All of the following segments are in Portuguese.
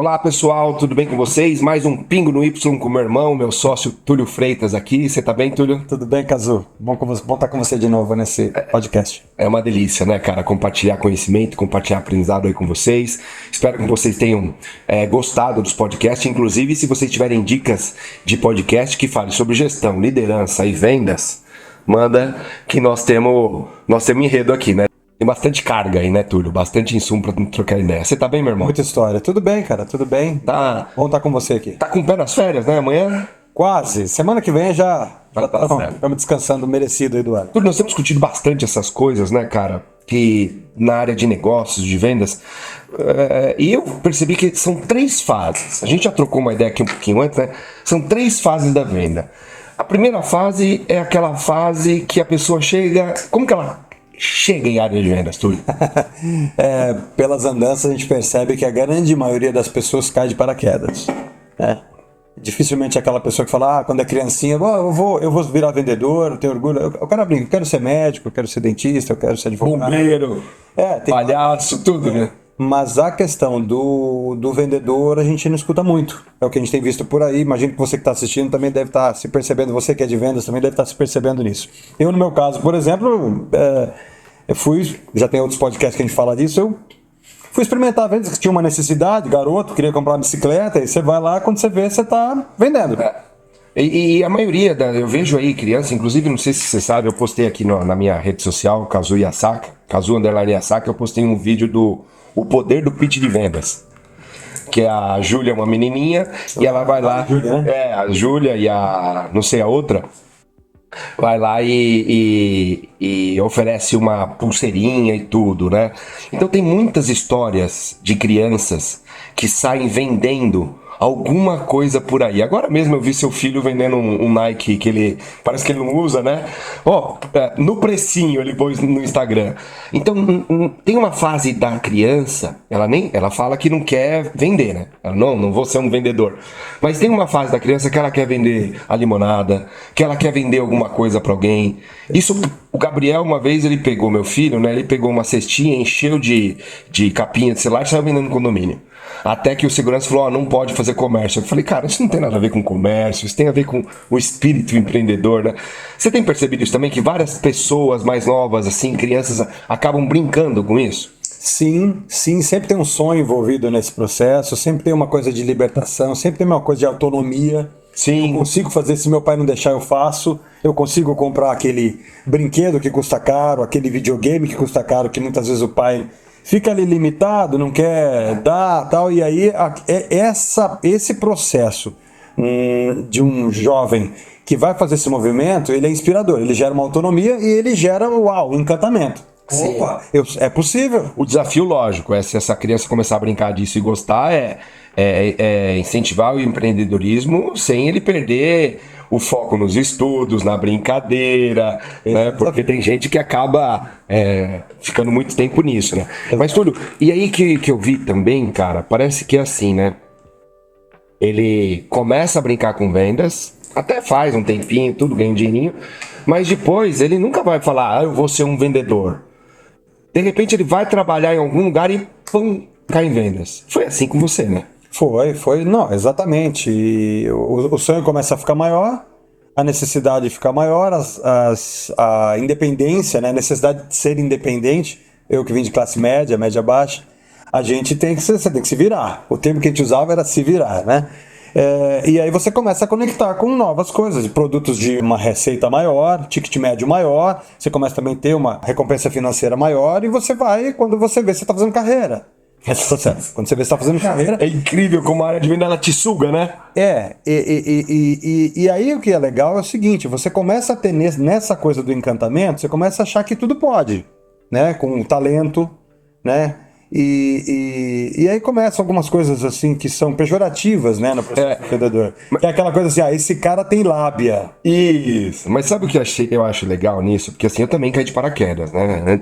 Olá pessoal, tudo bem com vocês? Mais um Pingo no Y com meu irmão, meu sócio Túlio Freitas aqui. Você tá bem, Túlio? Tudo bem, Cazu? Bom estar com você de novo nesse podcast. É uma delícia, né, cara? Compartilhar conhecimento, compartilhar aprendizado aí com vocês. Espero que vocês tenham gostado dos podcasts. Inclusive, se vocês tiverem dicas de podcast que falem sobre gestão, liderança e vendas, manda que nós temos enredo aqui, né? Tem bastante carga aí, né, Túlio? Bastante insumo pra trocar ideia. Você tá bem, meu irmão? Muita história. Tudo bem, cara, tudo bem. Tá. Bom estar com você aqui. Tá com o pé nas férias, né? Amanhã? Quase. Semana que vem já tá certo. Estamos descansando merecido aí do ano. Túlio, nós temos discutido bastante essas coisas, né, cara? Que na área de negócios, de vendas, e eu percebi que são 3 fases. A gente já trocou uma ideia aqui um pouquinho antes, né? São 3 fases da venda. A primeira fase é aquela fase que a pessoa chega... Como que ela chega em área de vendas, Túlio? Pelas andanças a gente percebe que a grande maioria das pessoas cai de paraquedas. Dificilmente aquela pessoa que fala, quando é criancinha, eu vou virar vendedor, eu tenho orgulho, eu quero abrir, eu quero ser médico, eu quero ser dentista, eu quero ser advogado. Bombeiro, palhaço, tudo, né? Mas a questão do vendedor a gente não escuta muito. É o que a gente tem visto por aí. Imagino que você que está assistindo também deve estar se percebendo, você que é de vendas também deve estar se percebendo nisso. Eu, no meu caso, por exemplo, eu já tem outros podcasts que a gente fala disso, eu fui experimentar vendas, que tinha uma necessidade, garoto, queria comprar uma bicicleta, e você vai lá, quando você vê, você está vendendo. E a maioria, eu vejo aí criança, inclusive, não sei se você sabe, eu postei aqui na minha rede social, Kazu Yasaka, Kazu_Yasaka, eu postei um vídeo do O Poder do Pitch de Vendas. Que a Júlia é uma menininha e ela vai lá, a Júlia e não sei a outra, vai lá e oferece uma pulseirinha e tudo, né? Então tem muitas histórias de crianças que saem vendendo alguma coisa por aí. Agora mesmo eu vi seu filho vendendo um Nike que ele parece que ele não usa, né? No precinho ele pôs no Instagram. Então tem uma fase da criança, ela fala que não quer vender, né? Ela, não vou ser um vendedor. Mas tem uma fase da criança que ela quer vender a limonada, que ela quer vender alguma coisa para alguém. Isso, o Gabriel uma vez ele pegou meu filho, né? Ele pegou uma cestinha, encheu de capinha de celular e saiu vendendo no condomínio. Até que o segurança falou, não pode fazer comércio. Eu falei, cara, isso não tem nada a ver com comércio, isso tem a ver com o espírito empreendedor, né? Você tem percebido isso também, que várias pessoas mais novas, assim, crianças, acabam brincando com isso? Sim, sempre tem um sonho envolvido nesse processo, sempre tem uma coisa de libertação, sempre tem uma coisa de autonomia. Sim. Eu consigo fazer, se meu pai não deixar, eu faço. Eu consigo comprar aquele brinquedo que custa caro, aquele videogame que custa caro, que muitas vezes o pai fica ali limitado, não quer dar, tal. E aí esse processo de um jovem que vai fazer esse movimento, ele é inspirador, ele gera uma autonomia e ele gera um encantamento. Sim. Opa, é possível. O desafio, lógico, se essa criança começar a brincar disso e gostar, incentivar o empreendedorismo sem ele perder o foco nos estudos, na brincadeira, né? Porque tem gente que acaba ficando muito tempo nisso, né? Mas, Túlio, e aí que eu vi também, cara, parece que é assim, né? Ele começa a brincar com vendas, até faz um tempinho, tudo, ganha um dinheirinho, mas depois ele nunca vai falar, eu vou ser um vendedor. De repente ele vai trabalhar em algum lugar e cai em vendas. Foi assim com você, né? Foi, não, exatamente. E o sonho começa a ficar maior, a necessidade fica maior, a independência, né, a necessidade de ser independente. Eu que vim de classe média baixa, você tem que se virar. O termo que a gente usava era se virar, né? E aí você começa a conectar com novas coisas, produtos de uma receita maior, ticket médio maior, você começa também a ter uma recompensa financeira maior e você vai, quando você vê, você está fazendo carreira. Esse processo. Quando você vê, você está fazendo carreira. É incrível como a área de venda ela te suga, né? E aí o que é legal é o seguinte, você começa a ter nessa coisa do encantamento, você começa a achar que tudo pode, né? Com talento, né? E aí começam algumas coisas assim que são pejorativas, né, no processo do vendedor. Que é aquela coisa assim, esse cara tem lábia. Isso. Mas sabe o que eu acho legal nisso? Porque assim, eu também caí de paraquedas, né?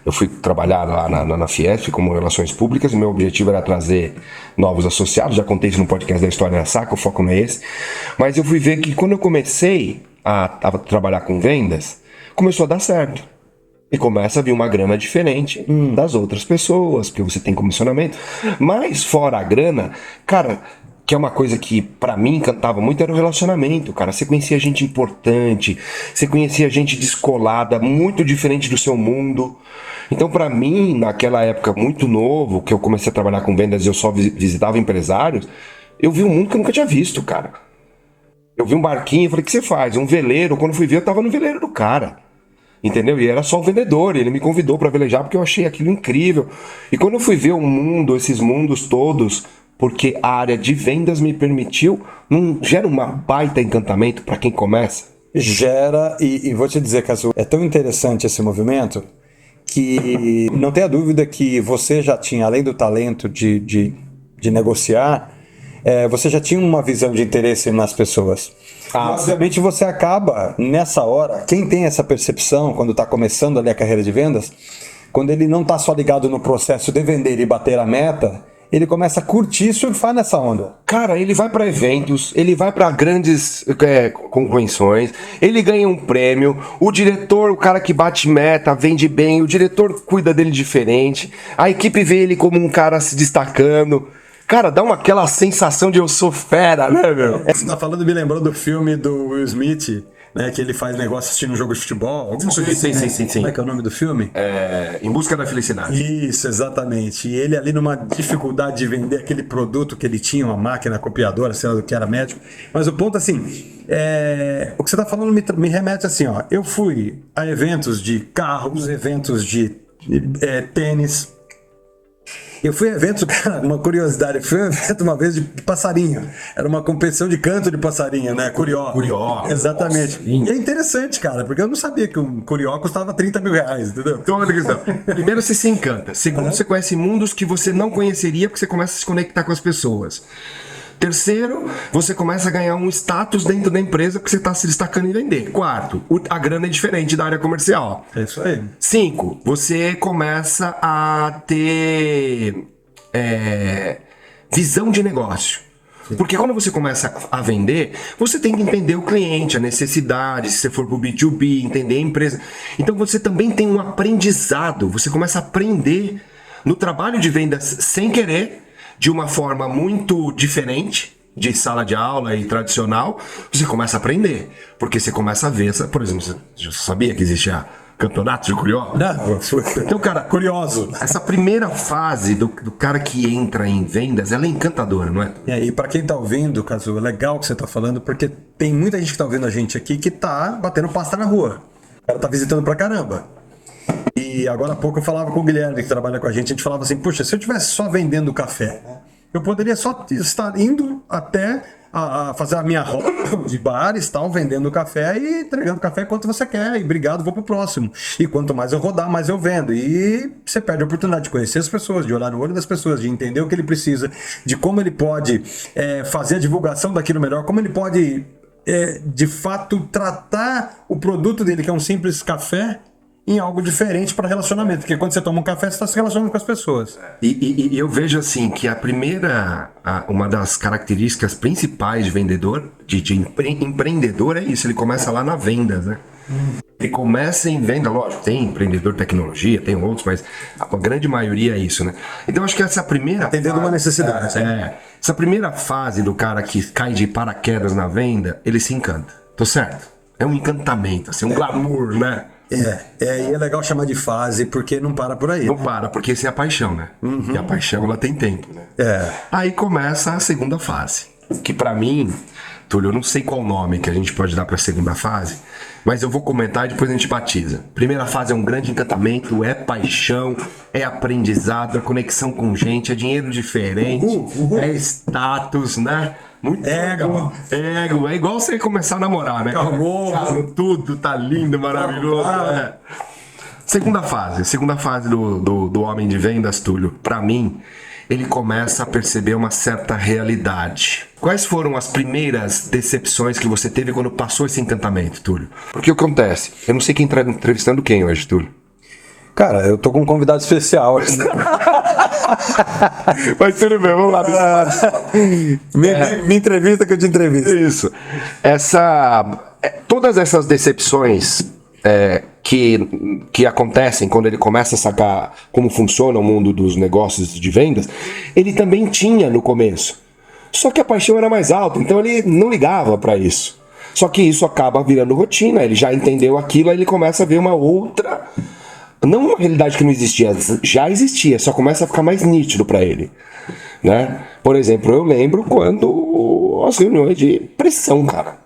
Eu fui trabalhar lá na Fiesp como Relações Públicas e meu objetivo era trazer novos associados. Já contei isso no podcast da História da Saca, o foco não é esse. Mas eu fui ver que quando eu comecei a trabalhar com vendas, começou a dar certo. E começa a vir uma grana diferente das outras pessoas, porque você tem comissionamento. Mas fora a grana, cara, que é uma coisa que pra mim encantava muito, era o relacionamento, cara. Você conhecia gente importante, você conhecia gente descolada, muito diferente do seu mundo. Então pra mim, naquela época muito novo, que eu comecei a trabalhar com vendas e eu só visitava empresários, eu vi um mundo que eu nunca tinha visto, cara. Eu vi um barquinho e falei, o que você faz? Um veleiro. Quando eu fui ver, eu tava no veleiro do cara. Entendeu? E era só o vendedor, ele me convidou para velejar porque eu achei aquilo incrível. E quando eu fui ver o mundo, esses mundos todos, porque a área de vendas me permitiu, não gera uma baita encantamento para quem começa? Gera, e vou te dizer, Casu, é tão interessante esse movimento que não tenha dúvida que você já tinha, além do talento de negociar, você já tinha uma visão de interesse nas pessoas. Obviamente você acaba, nessa hora, quem tem essa percepção, quando está começando ali a carreira de vendas, quando ele não está só ligado no processo de vender e bater a meta, ele começa a curtir e surfar nessa onda. Cara, ele vai para eventos, ele vai para grandes convenções, ele ganha um prêmio, o diretor, o cara que bate meta, vende bem, o diretor cuida dele diferente, a equipe vê ele como um cara se destacando. Cara, dá aquela sensação de eu sou fera, né, meu? Você tá falando, me lembrou do filme do Will Smith, né, que ele faz negócio assistindo um jogo de futebol. Sim. Como é que é o nome do filme? Em Busca da Felicidade. Isso, exatamente. E ele ali numa dificuldade de vender aquele produto que ele tinha, uma máquina copiadora, sei lá do que era médico. Mas o ponto, assim, o que você tá falando me remete assim, ó. Eu fui a eventos de carros, eventos de tênis. Eu fui a eventos, cara, uma curiosidade, eu fui a evento uma vez de passarinho. Era uma competição de canto de passarinho, né? Curió. Exatamente. Nossa, e é interessante, cara, porque eu não sabia que um curió custava 30 mil reais, entendeu? Então, primeiro você se encanta. Segundo, você conhece mundos que você não conheceria porque você começa a se conectar com as pessoas. Terceiro, você começa a ganhar um status dentro da empresa porque você está se destacando em vender. Quarto, a grana é diferente da área comercial. É isso aí. 5, você começa a ter visão de negócio. Porque quando você começa a vender, você tem que entender o cliente, a necessidade, se você for pro B2B, entender a empresa. Então você também tem um aprendizado, você começa a aprender no trabalho de vendas sem querer, de uma forma muito diferente de sala de aula e tradicional, você começa a aprender. Porque você começa a ver, por exemplo, você já sabia que existia campeonato de curió? Não. Então, cara, curioso. Essa primeira fase do cara que entra em vendas, ela é encantadora, não é? E para quem tá ouvindo, Casu, é legal o que você tá falando, porque tem muita gente que tá ouvindo a gente aqui que tá batendo pasta na rua. O cara tá visitando pra caramba. E agora há pouco eu falava com o Guilherme, que trabalha com a gente falava assim, puxa, se eu tivesse só vendendo café, eu poderia só estar indo até a fazer a minha rota de bares, tal, vendendo café e entregando café quanto você quer, e obrigado, vou pro próximo. E quanto mais eu rodar, mais eu vendo. E você perde a oportunidade de conhecer as pessoas, de olhar no olho das pessoas, de entender o que ele precisa, de como ele pode fazer a divulgação daquilo melhor, como ele pode, de fato, tratar o produto dele, que é um simples café, em algo diferente para relacionamento, porque quando você toma um café, você está se relacionando com as pessoas. E eu vejo assim que uma das características principais de vendedor, de empreendedor é isso, ele começa lá na vendas, né? Ele começa em venda, lógico, tem empreendedor de tecnologia, tem outros, mas a grande maioria é isso, né? Então acho que essa primeira atendendo uma necessidade. Essa primeira fase do cara que cai de paraquedas na venda, ele se encanta. Tô certo? É um encantamento, assim, um glamour, né? E é legal chamar de fase, porque não para por aí. Não para, porque isso é a paixão, né? E a paixão, ela tem tempo, né? Aí começa a segunda fase, que pra mim, Túlio, eu não sei qual nome que a gente pode dar pra segunda fase, mas eu vou comentar e depois a gente batiza. Primeira fase é um grande encantamento, é paixão, é aprendizado, é conexão com gente, é dinheiro diferente, é status, né? Muito ego. É igual você começar a namorar, né? Tudo tá lindo, maravilhoso. Segunda fase do homem de vendas, Túlio, pra mim, ele começa a perceber uma certa realidade. Quais foram as primeiras decepções que você teve quando passou esse encantamento, Túlio? Porque o que acontece? Eu não sei quem tá entrevistando quem hoje, Túlio. Cara, eu tô com um convidado especial. Mas tudo bem, vamos lá. Me entrevista que eu te entrevisto. Isso. Todas essas decepções que acontecem quando ele começa a sacar como funciona o mundo dos negócios de vendas, ele também tinha no começo. Só que a paixão era mais alta, então ele não ligava para isso. Só que isso acaba virando rotina, ele já entendeu aquilo, aí ele começa a ver uma outra, não uma realidade que não existia, já existia, só começa a ficar mais nítido para ele, né? Por exemplo, eu lembro quando as reuniões de pressão, cara.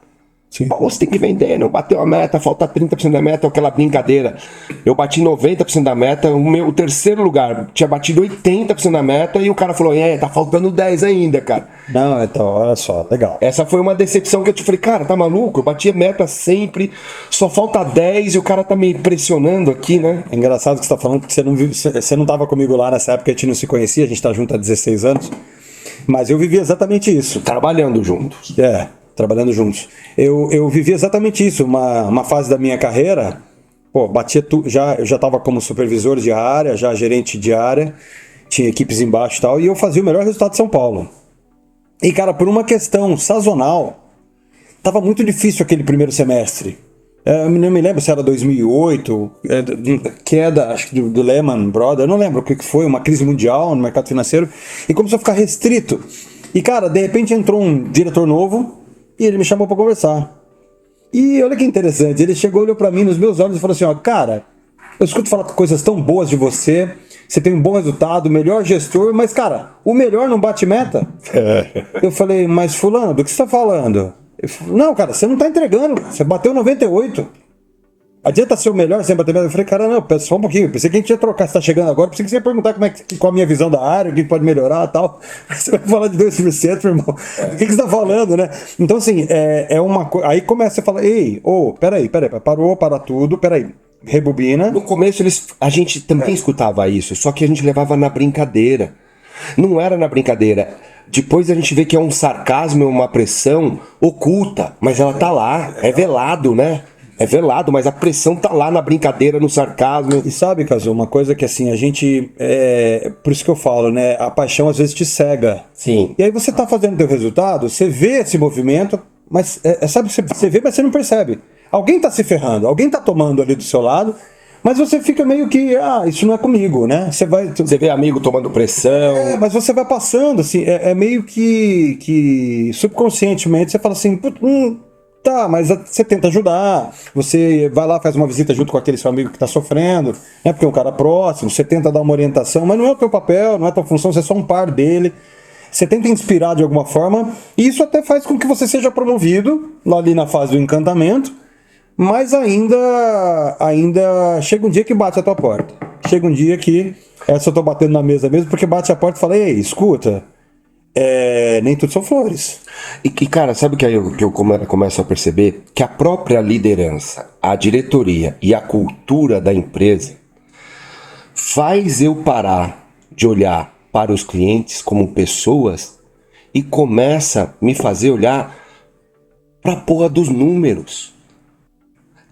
Sim. Pô, você tem que vender, não bateu a meta, falta 30% da meta, aquela brincadeira. Eu bati 90% da meta, o terceiro lugar tinha batido 80% da meta e o cara falou, tá faltando 10 ainda, cara. Não, então, olha só, legal. Essa foi uma decepção que eu te falei, cara, tá maluco? Eu bati a meta sempre, só falta 10 e o cara tá me pressionando aqui, né? É engraçado que você tá falando que você não tava comigo lá nessa época, a gente não se conhecia, a gente tá junto há 16 anos, mas eu vivi exatamente isso. Trabalhando juntos. Trabalhando juntos. Eu vivi exatamente isso, uma fase da minha carreira, pô, eu já estava como supervisor de área, já gerente de área, tinha equipes embaixo e tal, e eu fazia o melhor resultado de São Paulo. E, cara, por uma questão sazonal, tava muito difícil aquele primeiro semestre. Eu não me lembro se era 2008, queda, acho que do Lehman Brothers, eu não lembro o que foi, uma crise mundial no mercado financeiro, e começou a ficar restrito. E, cara, de repente entrou um diretor novo, e ele me chamou para conversar. E olha que interessante, ele chegou, olhou para mim nos meus olhos e falou assim, ó, cara, eu escuto falar coisas tão boas de você, você tem um bom resultado, melhor gestor, mas, cara, o melhor não bate meta. Eu falei, mas fulano, do que você tá falando? Ele falou, não, cara, você não tá entregando, você bateu 98. Adianta ser o melhor sem bater meta? Eu falei, cara, não, pensa só um pouquinho. Pensei que a gente ia trocar, você tá chegando agora. Pensei que você ia perguntar qual a minha visão da área, o que pode melhorar e tal. Você vai falar de 2%, irmão. O que você tá falando, né? Então, assim, é uma coisa. Aí começa a falar, ei, peraí, parou, para tudo, peraí. Rebobina. No começo a gente também escutava isso, só que a gente levava na brincadeira. Não era na brincadeira. Depois a gente vê que é um sarcasmo, uma pressão oculta, mas ela tá lá, é velado, né? É velado, mas a pressão tá lá na brincadeira, no sarcasmo. E sabe, Cazu, uma coisa que assim, a gente. Por isso que eu falo, né? A paixão às vezes te cega. Sim. E aí você tá fazendo teu resultado, você vê esse movimento, mas sabe, você vê, mas você não percebe. Alguém tá se ferrando, alguém tá tomando ali do seu lado, mas você fica meio que, isso não é comigo, né? Você vê amigo tomando pressão. Mas você vai passando, assim, meio que subconscientemente você fala assim, tá, mas você tenta ajudar, você vai lá, faz uma visita junto com aquele seu amigo que tá sofrendo, né? Porque é um cara próximo, você tenta dar uma orientação, mas não é o teu papel, não é a tua função, você é só um par dele. Você tenta inspirar de alguma forma, e isso até faz com que você seja promovido, lá ali na fase do encantamento, mas ainda chega um dia que bate a tua porta. Chega um dia que, essa eu tô batendo na mesa mesmo, porque bate a porta e fala, ei, escuta, nem tudo são flores. E cara, sabe o que eu começo a perceber? Que a própria liderança, a diretoria e a cultura da empresa faz eu parar de olhar para os clientes como pessoas e começa a me fazer olhar para a porra dos números,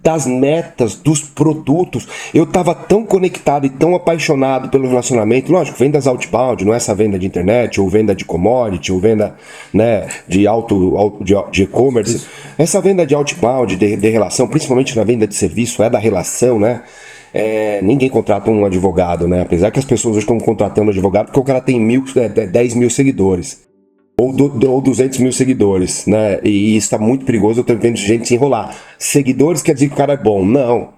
das metas, dos produtos. Eu tava tão conectado e tão apaixonado pelo relacionamento. Lógico, vendas outbound, não é essa venda de internet, ou venda de commodity, ou venda, né, de e-commerce. Essa venda de outbound, de relação, principalmente na venda de serviço, é da relação, né? Ninguém contrata um advogado, né? Apesar que as pessoas hoje estão contratando um advogado porque o cara tem 10 mil seguidores. Ou 200 mil seguidores, né? E isso tá muito perigoso, eu tô vendo gente se enrolar. Seguidores quer dizer que o cara é bom. Não.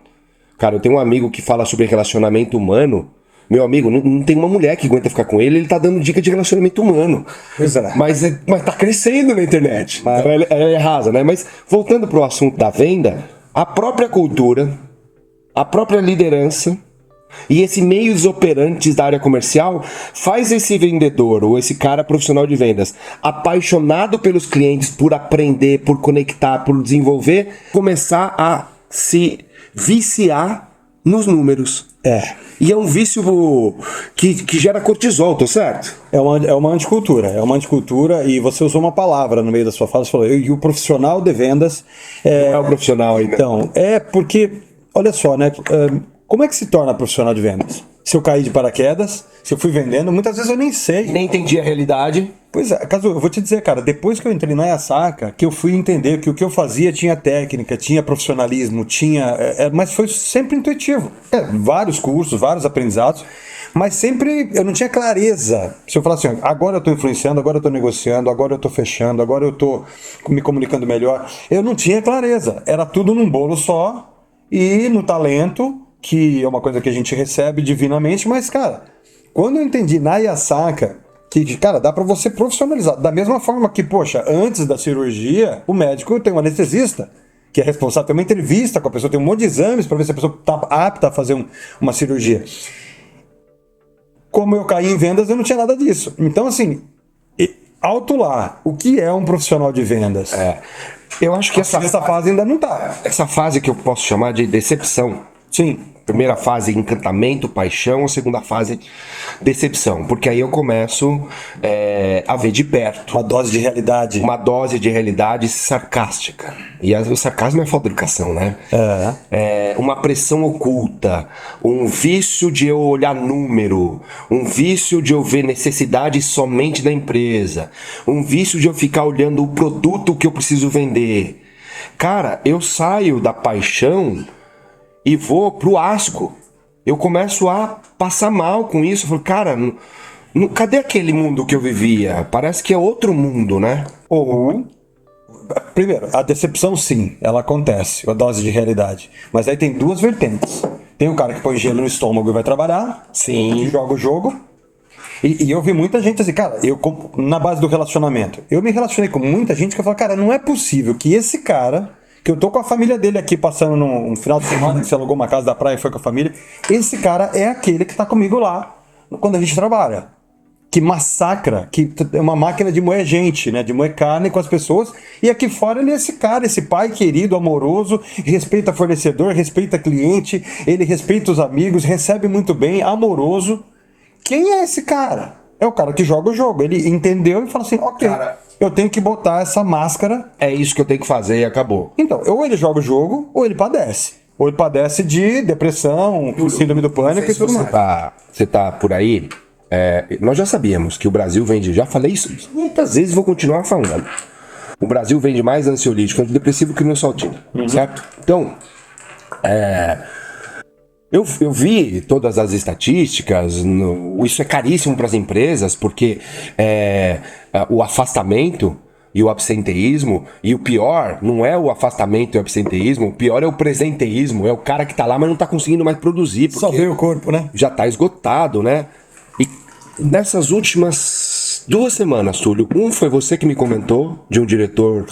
Cara, eu tenho um amigo que fala sobre relacionamento humano. Meu amigo, não tem uma mulher que aguenta ficar com ele, ele tá dando dica de relacionamento humano. Pois é. Mas tá crescendo na internet. Então ela é rasa, né? Mas voltando pro assunto da venda, a própria cultura, a própria liderança e esse meios operantes da área comercial faz esse vendedor ou esse cara profissional de vendas apaixonado pelos clientes, por aprender, por conectar, por desenvolver, começar a se viciar nos números. E é um vício que gera cortisol, tô certo? É uma anticultura, e você usou uma palavra no meio da sua fala, você falou, e o profissional de vendas... Não é o profissional ainda. Então, porque, olha só, né? Como é que se torna profissional de vendas? Se eu caí de paraquedas, se eu fui vendendo, muitas vezes eu nem sei. Nem entendi a realidade. Pois é, Kazu, eu vou te dizer, cara, depois que eu entrei na Yasaka, que eu fui entender que o que eu fazia tinha técnica, tinha profissionalismo, mas foi sempre intuitivo. Vários cursos, vários aprendizados, mas sempre eu não tinha clareza. Se eu falar assim, agora eu estou influenciando, agora eu estou negociando, agora eu estou fechando, agora eu estou me comunicando melhor, eu não tinha clareza. Era tudo num bolo só e no talento, que é uma coisa que a gente recebe divinamente, mas, cara, quando eu entendi na Yasaka que, cara, dá pra você profissionalizar. Da mesma forma que, poxa, antes da cirurgia, o médico tem um anestesista, que é responsável, tem uma entrevista com a pessoa, tem um monte de exames pra ver se a pessoa tá apta a fazer uma cirurgia. Como eu caí em vendas, eu não tinha nada disso. Então, assim, alto lá, o que é um profissional de vendas? Eu acho que essa fase ainda não tá. Essa fase que eu posso chamar de decepção. Sim. Primeira fase, encantamento, paixão. A segunda fase, decepção. Porque aí eu começo a ver de perto. Uma dose de realidade. Uma dose de realidade sarcástica. E o sarcasmo é falta de educação, né? Uma pressão oculta. Um vício de eu olhar número. Um vício de eu ver necessidade somente da empresa. Um vício de eu ficar olhando o produto que eu preciso vender. Cara, eu saio da paixão e vou pro asco. Eu começo a passar mal com isso. Eu falo, cara, cadê aquele mundo que eu vivia? Parece que é outro mundo, né? Primeiro, a decepção sim, ela acontece, a dose de realidade. Mas aí tem duas vertentes. Tem o cara que põe gelo no estômago e vai trabalhar. Sim. Que joga o jogo. E eu vi muita gente assim, cara, na base do relacionamento. Eu me relacionei com muita gente que eu falo, cara, não é possível que esse cara, que eu tô com a família dele aqui passando um final de semana, que se alugou uma casa da praia e foi com a família, esse cara é aquele que tá comigo lá quando a gente trabalha. Que massacra, que é uma máquina de moer gente, né? De moer carne com as pessoas. E aqui fora ele é esse cara, esse pai querido, amoroso, respeita fornecedor, respeita cliente, ele respeita os amigos, recebe muito bem, amoroso. Quem é esse cara? É o cara que joga o jogo. Ele entendeu e fala assim, ok, cara, eu tenho que botar essa máscara. É isso que eu tenho que fazer e acabou. Então, ou ele joga o jogo, ou ele padece. Ou ele padece de depressão, síndrome do pânico e tudo mais. Você tá por aí? Nós já sabíamos que o Brasil vende, já falei isso muitas vezes, vou continuar falando. O Brasil vende mais ansiolítico, antidepressivo que Neosaldina, certo? Então, eu vi todas as estatísticas, isso é caríssimo para as empresas, porque o afastamento e o absenteísmo, e o pior não é o afastamento e o absenteísmo, o pior é o presenteísmo, é o cara que tá lá, mas não tá conseguindo mais produzir. Só veio o corpo, né? Já tá esgotado, né? E nessas últimas 2 semanas, Túlio, foi você que me comentou de um diretor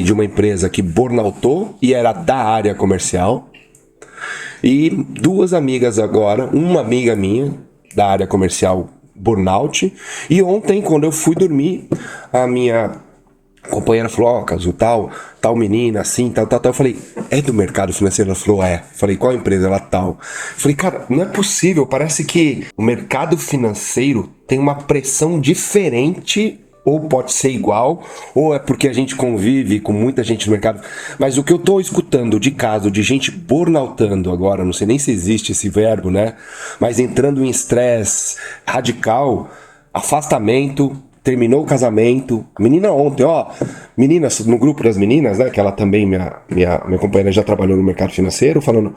de uma empresa que burnoutou e era da área comercial. E 2 amigas agora, uma amiga minha da área comercial burnout. E ontem, quando eu fui dormir, a minha companheira falou, Kazu, tal menina, assim, tal. Eu falei, é do mercado financeiro? Ela falou, é. Falei, qual empresa? Ela, tal. Falei, cara, não é possível, parece que o mercado financeiro tem uma pressão diferente, ou pode ser igual, ou é porque a gente convive com muita gente no mercado. Mas o que eu tô escutando de caso de gente burnoutando agora, não sei nem se existe esse verbo, né? Mas entrando em estresse radical, afastamento, terminou o casamento. Menina ontem, meninas, no grupo das meninas, né, que ela também, minha companheira já trabalhou no mercado financeiro, falando,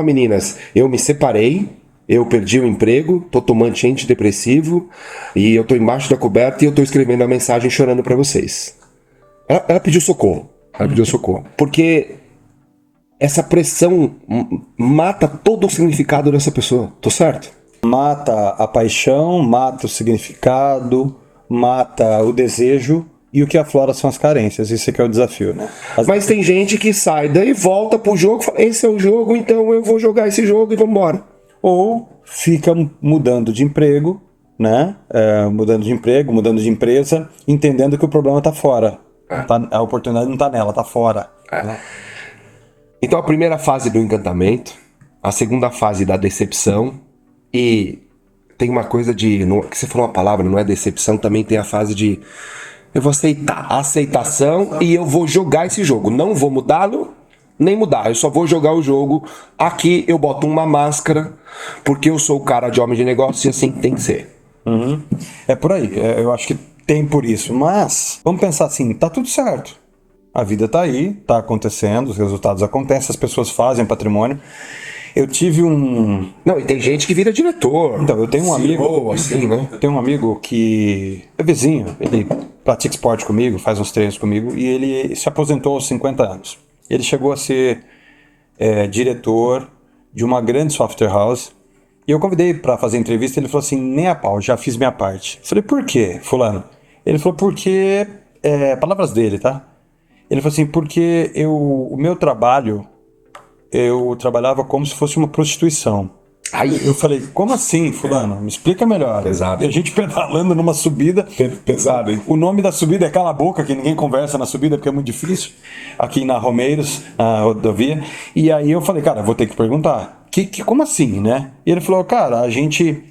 meninas, eu me separei, eu perdi o emprego, tô tomando antidepressivo e eu tô embaixo da coberta e eu tô escrevendo a mensagem chorando pra vocês. Ela pediu socorro. Porque essa pressão mata todo o significado dessa pessoa. Tô certo? Mata a paixão, mata o significado, mata o desejo, e o que aflora são as carências. Isso é que é o desafio, né? Mas tem gente que sai daí, volta pro jogo, fala, esse é o jogo, então eu vou jogar esse jogo e vamos embora. Ou fica mudando de emprego, né? Mudando de empresa, entendendo que o problema tá fora. A oportunidade não tá nela, tá fora. Né? Então a primeira fase do encantamento, a segunda fase da decepção, e tem uma coisa que você falou uma palavra, não é decepção, também tem a fase de eu vou aceitar, aceitação, e eu vou jogar esse jogo, não vou mudá-lo, nem mudar, eu só vou jogar o jogo. Aqui eu boto uma máscara, porque eu sou o cara de homem de negócio e assim tem que ser. É por aí, eu acho que tem por isso. Mas, vamos pensar assim, tá tudo certo. A vida tá aí, tá acontecendo, os resultados acontecem, as pessoas fazem patrimônio. Eu tive um... Não, e tem gente que vira diretor. Então, eu tenho um amigo... assim, né? Eu tenho um amigo que é vizinho, ele pratica esporte comigo, faz uns treinos comigo, e ele se aposentou aos 50 anos. Ele chegou a ser diretor de uma grande software house, e eu convidei para fazer entrevista, ele falou assim, nem a pau, já fiz minha parte. Eu falei, por quê, fulano? Ele falou, porque... palavras dele, tá? Ele falou assim, porque o meu trabalho, eu trabalhava como se fosse uma prostituição. Aí Eu falei, como assim, fulano? Me explica melhor. Pesado. E a gente pedalando numa subida. pesado, hein? O nome da subida é Cala a Boca, que ninguém conversa na subida, porque é muito difícil. Aqui na Romeiros, na rodovia. E aí eu falei, cara, vou ter que perguntar. Como assim, né? E ele falou, cara, a gente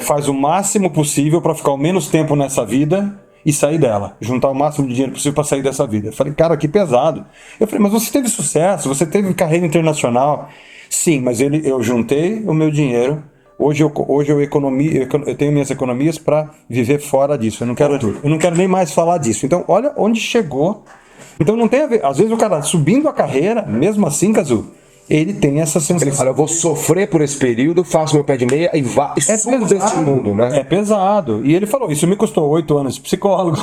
faz o máximo possível para ficar o menos tempo nessa vida e sair dela. Juntar o máximo de dinheiro possível para sair dessa vida. Eu falei, cara, que pesado. Eu falei, mas você teve sucesso, você teve carreira internacional. Sim, mas eu juntei o meu dinheiro. Hoje eu tenho minhas economias para viver fora disso. Eu não quero nem mais falar disso. Então, olha onde chegou. Então não tem a ver. Às vezes o cara subindo a carreira, mesmo assim, Cazu, ele tem essa sensação. Ele fala, eu vou sofrer por esse período, faço meu pé de meia e vá subo desse mundo, né? É pesado. E ele falou, isso me custou 8 anos de psicólogo,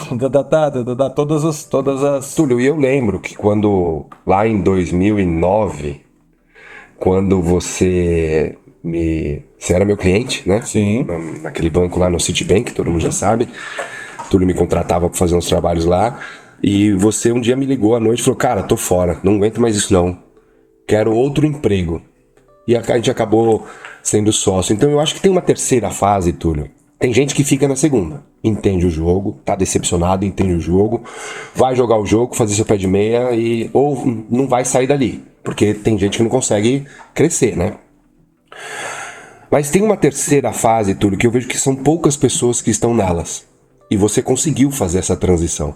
todas as... Túlio, e eu lembro que quando, lá em 2009, quando você era meu cliente, né? Sim. Naquele banco lá no Citibank, todo mundo já sabe. Túlio me contratava para fazer uns trabalhos lá. E você um dia me ligou à noite e falou, cara, tô fora, não aguento mais isso não. Quero outro emprego. E a gente acabou sendo sócio. Então eu acho que tem uma terceira fase, Túlio. Tem gente que fica na segunda. Entende o jogo, tá decepcionado, entende o jogo. Vai jogar o jogo, fazer seu pé de meia ou não vai sair dali. Porque tem gente que não consegue crescer, né? Mas tem uma terceira fase, Túlio, que eu vejo que são poucas pessoas que estão nelas. E você conseguiu fazer essa transição,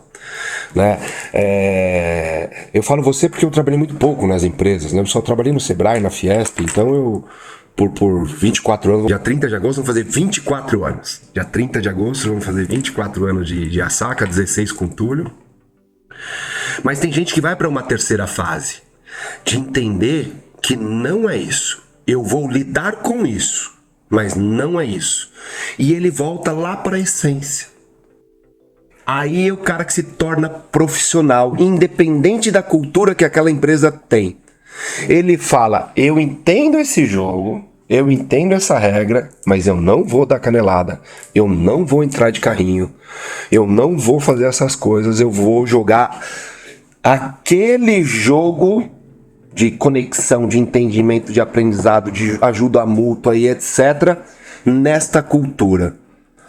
né? Eu falo você porque eu trabalhei muito pouco nas empresas, né? Eu só trabalhei no Sebrae, na Fiesp, então eu, por 24 anos, dia 30 de agosto vamos fazer 24 anos. Dia 30 de agosto vamos fazer 24 anos de Assaca, 16 com Túlio. Mas tem gente que vai para uma terceira fase, de entender que não é isso. Eu vou lidar com isso, mas não é isso. E ele volta lá para a essência. Aí é o cara que se torna profissional, independente da cultura que aquela empresa tem. Ele fala, eu entendo esse jogo, eu entendo essa regra, mas eu não vou dar canelada, eu não vou entrar de carrinho, eu não vou fazer essas coisas, eu vou jogar aquele jogo de conexão, de entendimento, de aprendizado, de ajuda mútua e etc. nesta cultura.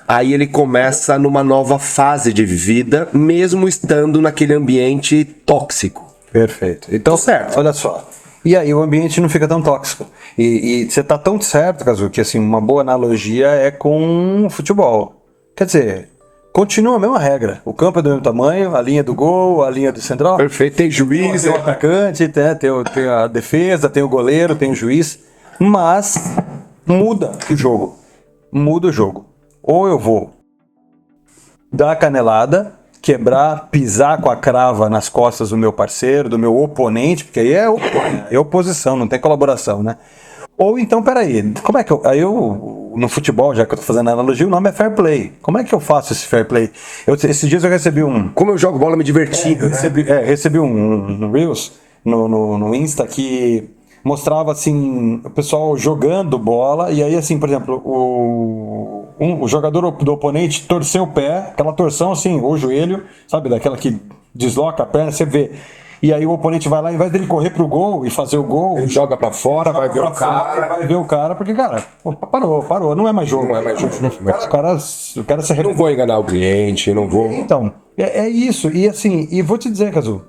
Aí ele começa numa nova fase de vida, mesmo estando naquele ambiente tóxico. Perfeito. Então, certo. Olha só. E aí o ambiente não fica tão tóxico. E você tá tão certo, Cazu, que assim, uma boa analogia é com o futebol. Quer dizer, continua a mesma regra. O campo é do mesmo tamanho, a linha do gol, a linha do central. Perfeito. Tem juiz, tem o atacante, tem a defesa, tem o goleiro, tem o juiz. Mas muda o jogo. Muda o jogo. Ou eu vou dar a canelada, quebrar, pisar com a crava nas costas do meu parceiro, do meu oponente, porque aí é oposição, não tem colaboração, né? Ou então, peraí, como é que eu no futebol, já que eu tô fazendo analogia, o nome é fair play. Como é que eu faço esse fair play? Esses dias eu recebi Como eu jogo bola me divertindo. Recebi um Reels no Insta que mostrava assim, o pessoal jogando bola, e aí assim, por exemplo, o jogador do oponente torceu o pé, aquela torção assim, ou o joelho, sabe, daquela que desloca a perna, você vê. E aí o oponente vai lá, ao invés dele correr pro gol e fazer o gol, ele joga pra fora, vai ver o cara. Vai ver o cara, porque, cara, parou, não é mais jogo. Não é mais jogo. O cara se não vou enganar o cliente, não vou... Então, é isso. E assim, e vou te dizer, Cazu,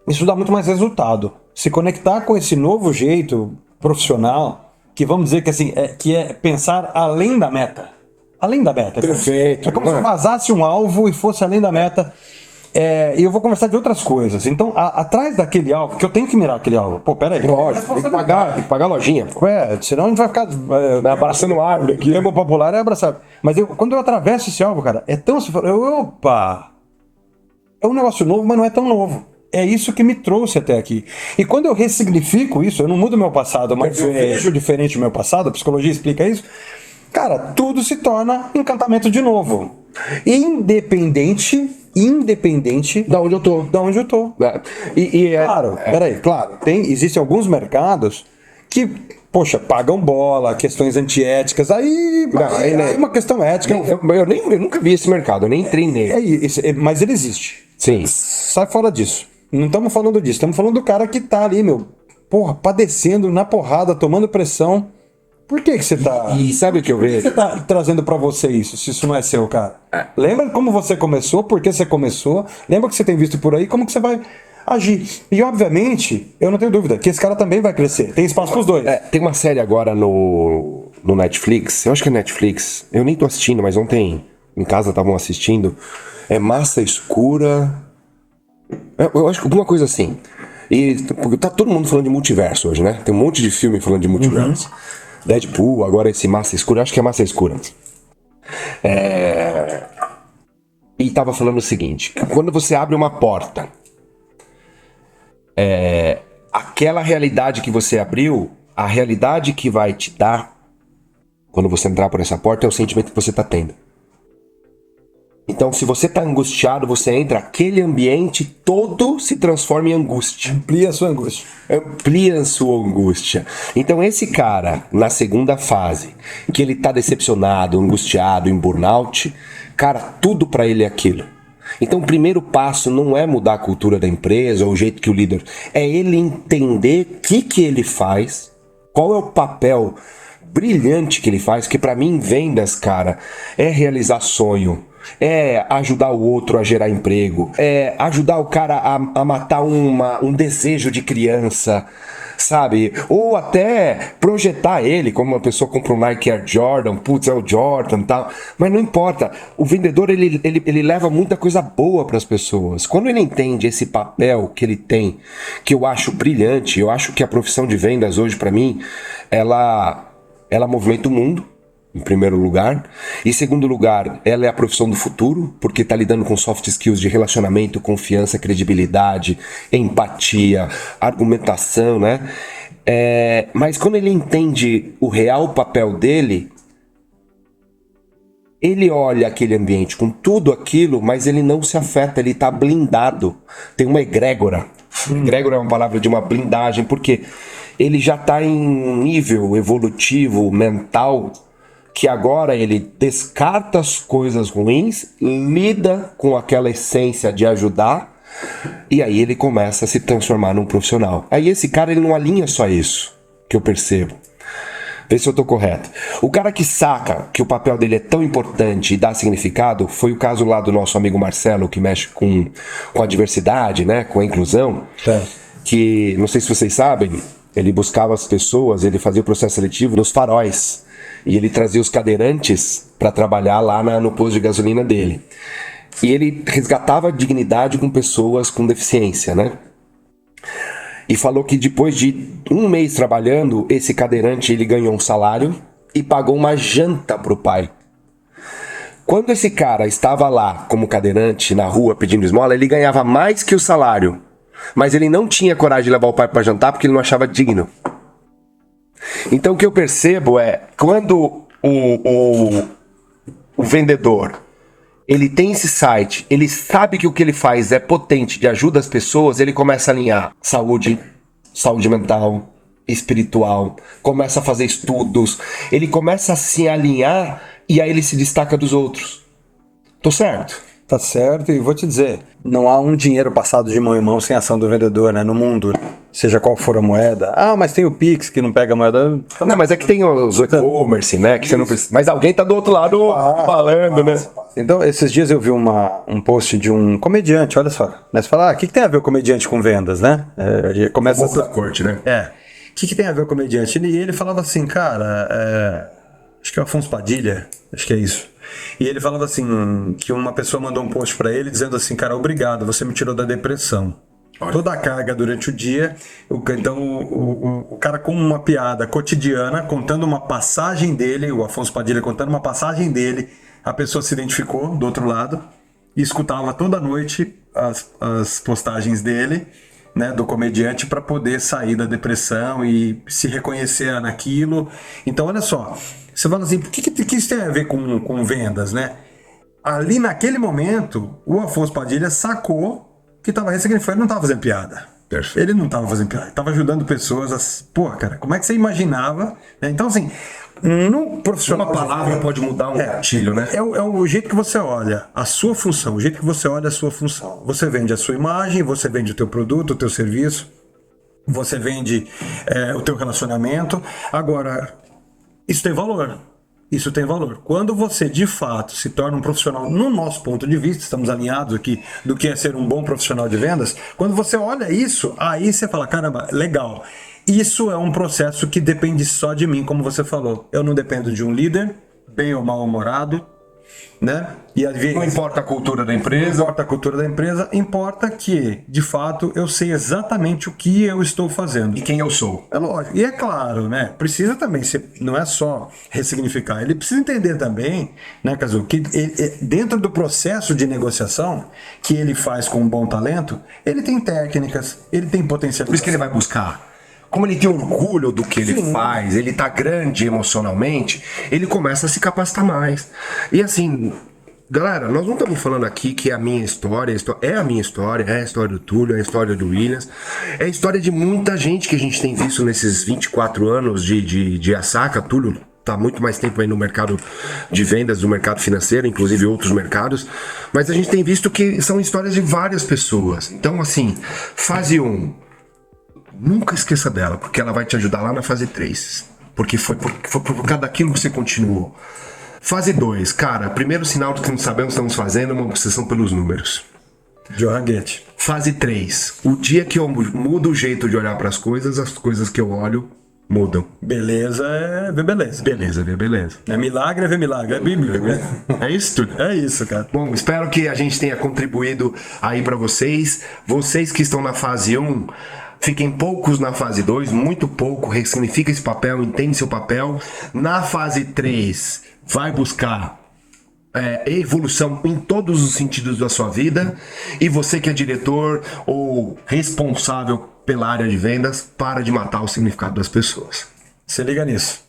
isso dá muito mais resultado. Se conectar com esse novo jeito profissional, que vamos dizer que assim, que é pensar além da meta. Além da meta. Perfeito. É como se vazasse um alvo e fosse além da meta. E eu vou conversar de outras coisas. Então, atrás daquele alvo, que eu tenho que mirar aquele alvo. Pô, peraí. Lógico, tem que pagar a lojinha. Senão a gente vai ficar Abraçando árvore aqui. O termo popular é abraçar. Mas quando eu atravesso esse alvo, cara, é tão... Opa! É um negócio novo, mas não é tão novo. É isso que me trouxe até aqui. E quando eu ressignifico isso, eu não mudo meu passado, mas eu vejo diferente o meu passado, a psicologia explica isso, cara, tudo se torna encantamento de novo. Independente Da onde eu tô. Claro, existem alguns mercados que, poxa, pagam bola, questões antiéticas, aí é uma questão ética. Eu nunca vi esse mercado, eu nem entrei nele. Mas ele existe. Sim. Sai fora disso. Não estamos falando disso, estamos falando do cara que tá ali, padecendo na porrada, tomando pressão. Por que você tá... E sabe o que eu vejo? Por que você tá trazendo pra você isso, se isso não é seu, cara? Lembra como você começou, por que você começou, lembra o que você tem visto por aí, como que você vai agir. E, obviamente, eu não tenho dúvida que esse cara também vai crescer. Tem espaço pros dois. Tem uma série agora no Netflix, eu acho que é Netflix, eu nem tô assistindo, mas ontem em casa estavam assistindo, é Massa Escura... Eu acho que alguma coisa assim. E tá todo mundo falando de multiverso hoje, né? Tem um monte de filme falando de multiverso. Deadpool, agora esse Massa Escura, acho que é Massa Escura. E tava falando o seguinte: quando você abre uma porta, aquela realidade que você abriu, a realidade que vai te dar quando você entrar por essa porta é o sentimento que você tá tendo. Então, se você tá angustiado, você entra, aquele ambiente todo se transforma em angústia. Amplia a sua angústia. Amplia a sua angústia. Então, esse cara, na segunda fase, que ele tá decepcionado, angustiado, em burnout, cara, tudo pra ele é aquilo. Então, o primeiro passo não é mudar a cultura da empresa ou o jeito que o líder... É ele entender o que ele faz, qual é o papel brilhante que ele faz, que pra mim, vendas, cara, é realizar sonho. É ajudar o outro a gerar emprego, é ajudar o cara a matar um desejo de criança, sabe? Ou até projetar ele como uma pessoa compra um Nike Air Jordan, putz, é o Jordan e tal, mas não importa, o vendedor ele leva muita coisa boa para as pessoas. Quando ele entende esse papel que ele tem, que eu acho brilhante, eu acho que a profissão de vendas hoje para mim, ela movimenta o mundo. Em primeiro lugar. Em segundo lugar, ela é a profissão do futuro, porque está lidando com soft skills de relacionamento, confiança, credibilidade, empatia, argumentação, né? Mas quando ele entende o real papel dele, ele olha aquele ambiente com tudo aquilo, mas ele não se afeta, ele está blindado. Tem uma egrégora. Egrégora é uma palavra de uma blindagem, porque ele já está em um nível evolutivo, mental, que agora ele descarta as coisas ruins, lida com aquela essência de ajudar, e aí ele começa a se transformar num profissional. Aí esse cara, ele não alinha só isso, que eu percebo. Vê se eu tô correto. O cara que saca que o papel dele é tão importante e dá significado, foi o caso lá do nosso amigo Marcelo, que mexe com a diversidade, né, com a inclusão, que, não sei se vocês sabem, ele buscava as pessoas, ele fazia o processo seletivo nos faróis. E ele trazia os cadeirantes para trabalhar lá no posto de gasolina dele. E ele resgatava a dignidade com pessoas com deficiência, né? E falou que depois de um mês trabalhando, esse cadeirante ele ganhou um salário e pagou uma janta pro pai. Quando esse cara estava lá como cadeirante na rua pedindo esmola, ele ganhava mais que o salário. Mas ele não tinha coragem de levar o pai para jantar porque ele não achava digno. Então o que eu percebo é, quando o vendedor, ele tem esse site, ele sabe que o que ele faz é potente de ajuda às pessoas, ele começa a alinhar saúde mental, espiritual, começa a fazer estudos, ele começa a se alinhar e aí ele se destaca dos outros. Tô certo? Tá certo, e vou te dizer, não há um dinheiro passado de mão em mão sem ação do vendedor, né, no mundo, seja qual for a moeda. Ah, mas tem o Pix que não pega a moeda. Não, mas é que tem os e-commerce, né, que você não precisa. Mas alguém tá do outro lado falando, né? Então, esses dias eu vi um post de um comediante, olha só, né, você fala, o que tem a ver o comediante com vendas, né? Começa essa corte, né? O que tem a ver o comediante? E ele falava assim, cara, acho que é o Afonso Padilha, acho que é isso. E ele falava assim, que uma pessoa mandou um post pra ele dizendo assim, cara, obrigado, você me tirou da depressão. Toda a carga durante o dia, então o cara com uma piada cotidiana, contando uma passagem dele, o Afonso Padilha contando uma passagem dele, a pessoa se identificou do outro lado e escutava toda noite as postagens dele, né, do comediante, para poder sair da depressão e se reconhecer naquilo. Então, olha só, você fala assim, o que isso tem a ver com vendas, né? Ali naquele momento, o Afonso Padilha sacou que estava ressignificando, ele não estava fazendo piada. Perfeito. Ele não estava fazendo piada, ele estava ajudando pessoas a... Pô, cara, como é que você imaginava? Né? Então, assim, no profissional... Uma palavra pode mudar um gatilho, né? É o jeito que você olha a sua função, o jeito que você olha a sua função. Você vende a sua imagem, você vende o teu produto, o teu serviço, você vende o teu relacionamento. Agora, isso tem valor. Isso tem valor. Quando você, de fato, se torna um profissional, no nosso ponto de vista, estamos alinhados aqui do que é ser um bom profissional de vendas, quando você olha isso, aí você fala, caramba, legal. Isso é um processo que depende só de mim, como você falou. Eu não dependo de um líder, bem ou mal-humorado, né? E às vezes, não importa a cultura da empresa. Não importa a cultura da empresa, importa que, de fato, eu sei exatamente o que eu estou fazendo. E quem eu sou. É lógico. E é claro, né? Precisa também ser, não é só ressignificar, ele precisa entender também, né, Cazu, que dentro do processo de negociação que ele faz com um bom talento, ele tem técnicas, ele tem potencial. Por isso que ele vai buscar. Como ele tem orgulho do que ele faz, ele tá grande emocionalmente, ele começa a se capacitar mais. E assim, galera, nós não estamos falando aqui que é a minha história, é a minha história, é a história do Túlio, é a história do Williams, é a história de muita gente que a gente tem visto nesses 24 anos de Asaka. Túlio tá muito mais tempo aí no mercado de vendas, no mercado financeiro, inclusive outros mercados, mas a gente tem visto que são histórias de várias pessoas. Então assim, fase 1, nunca esqueça dela, porque ela vai te ajudar lá na fase 3. Porque foi por causa daquilo que você continuou. Fase 2, cara, primeiro sinal do que não sabemos estamos fazendo é uma obsessão pelos números. Johan Goethe. Fase 3, o dia que eu mudo o jeito de olhar para as coisas que eu olho mudam. Beleza é ver beleza. Beleza, ver beleza. É milagre é ver milagre, é bíblico, né? É isso tudo. É isso, cara. Bom, espero que a gente tenha contribuído aí para vocês. Vocês que estão na fase 1, fiquem poucos na fase 2, muito pouco, ressignifica esse papel, entende seu papel. Na fase 3, vai buscar evolução em todos os sentidos da sua vida. E você que é diretor ou responsável pela área de vendas, para de matar o significado das pessoas. Se liga nisso.